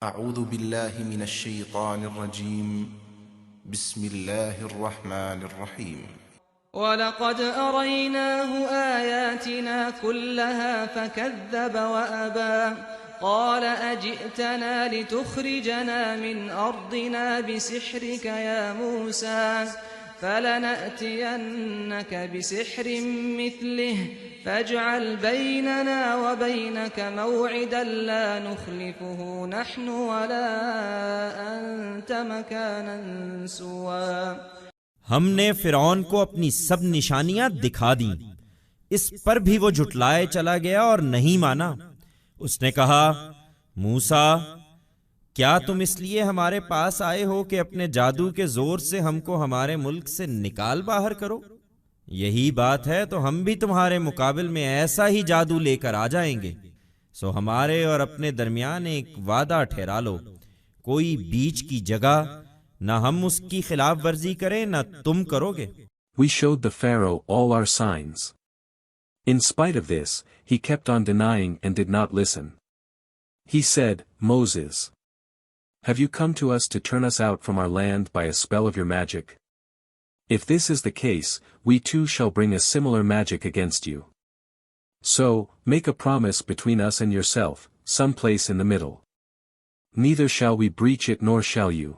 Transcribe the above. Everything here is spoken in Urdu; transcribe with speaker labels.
Speaker 1: اعوذ باللہ من الشیطان الرجیم بسم اللہ الرحمن الرحیم
Speaker 2: وَلَقَدْ أَرَيْنَاهُ آيَاتِنَا كُلَّهَا فَكَذَّبَ وَأَبَى قَالَ أَجِئْتَنَا لِتُخْرِجَنَا مِنْ أَرْضِنَا بِسِحْرِكَ يَا مُوسَى فَلَنَأْتِيَنَّكَ بِسِحْرٍ مِثْلِهِ فَاجْعَلْ بَيْنَنَا وَبَيْنَكَ مَوْعِدًا لَا نُخْلِفُهُ نَحْنُ وَلَا أَنْتَ مَكَانًا سُوًى۔
Speaker 3: ہم نے فرعون کو اپنی سب نشانیاں دکھا دیں، اس پر بھی وہ جھٹلائے چلا گیا اور نہیں مانا۔ اس نے کہا، موسیٰ، کیا تم اس لیے ہمارے پاس آئے ہو کہ اپنے جادو کے زور سے ہم کو ہمارے ملک سے نکال باہر کرو؟ یہی بات ہے تو ہم بھی تمہارے مقابل میں ایسا ہی جادو لے کر آ جائیں گے، سو ہمارے اور اپنے درمیان ایک وعدہ ٹھہرا لو، کوئی بیچ کی جگہ، نہ ہم اس کی خلاف ورزی کریں نہ تم کرو گے۔
Speaker 4: We showed the Pharaoh all our signs. In spite of this, he kept on denying and did not listen. He said, Moses, have you come to us to turn us out from our land by a spell of your magic? If this is the case, we too shall bring a similar magic against you. So, make a promise between us and yourself, some place in the middle. Neither shall we breach it nor shall you.